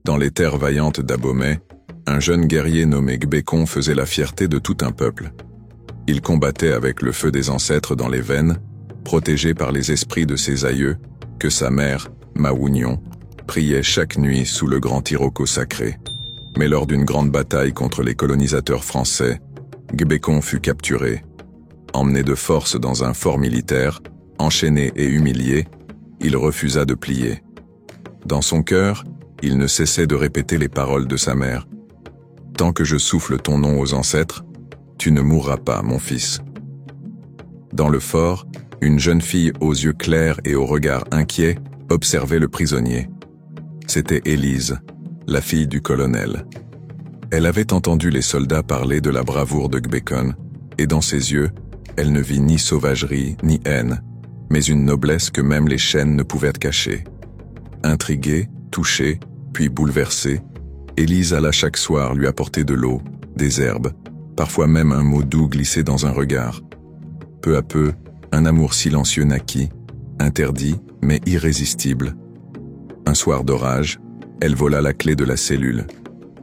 Dans les terres vaillantes d'Abomey, un jeune guerrier nommé Gbekon faisait la fierté de tout un peuple. Il combattait avec le feu des ancêtres dans les veines, protégé par les esprits de ses aïeux, que sa mère, Maounion, priait chaque nuit sous le grand Iroko sacré. Mais lors d'une grande bataille contre les colonisateurs français, Gbekon fut capturé. Emmené de force dans un fort militaire, enchaîné et humilié, il refusa de plier. Dans son cœur, il ne cessait de répéter les paroles de sa mère. « Tant que je souffle ton nom aux ancêtres, tu ne mourras pas, mon fils. » Dans le fort, une jeune fille aux yeux clairs et au regard inquiet observait le prisonnier. C'était Élise, la fille du colonel. Elle avait entendu les soldats parler de la bravoure de Gbekon, et dans ses yeux, elle ne vit ni sauvagerie ni haine, mais une noblesse que même les chênes ne pouvaient cacher. Intriguée, touchée, puis bouleversée, Élise alla chaque soir lui apporter de l'eau, des herbes, parfois même un mot doux glissé dans un regard. Peu à peu, un amour silencieux naquit, interdit mais irrésistible. Un soir d'orage, elle vola la clé de la cellule.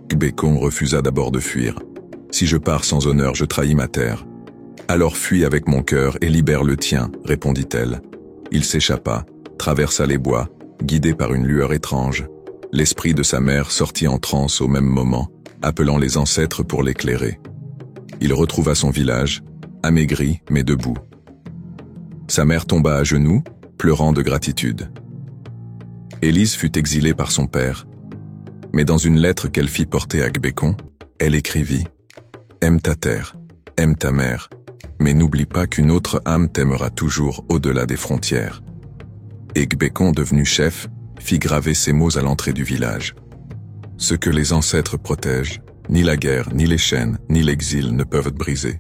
Gbekon refusa d'abord de fuir. « Si je pars sans honneur, je trahis ma terre. »« Alors fuis avec mon cœur et libère le tien, » répondit-elle. Il s'échappa, traversa les bois, guidé par une lueur étrange. L'esprit de sa mère sortit en transe au même moment, appelant les ancêtres pour l'éclairer. Il retrouva son village, amaigri mais debout. Sa mère tomba à genoux, pleurant de gratitude. Élise fut exilée par son père, mais dans une lettre qu'elle fit porter à Gbekon, elle écrivit « Aime ta terre, aime ta mère, mais n'oublie pas qu'une autre âme t'aimera toujours au-delà des frontières. » Et Gbekon, devenu chef, fit graver ces mots à l'entrée du village. « Ce que les ancêtres protègent, ni la guerre, ni les chaînes, ni l'exil ne peuvent briser. »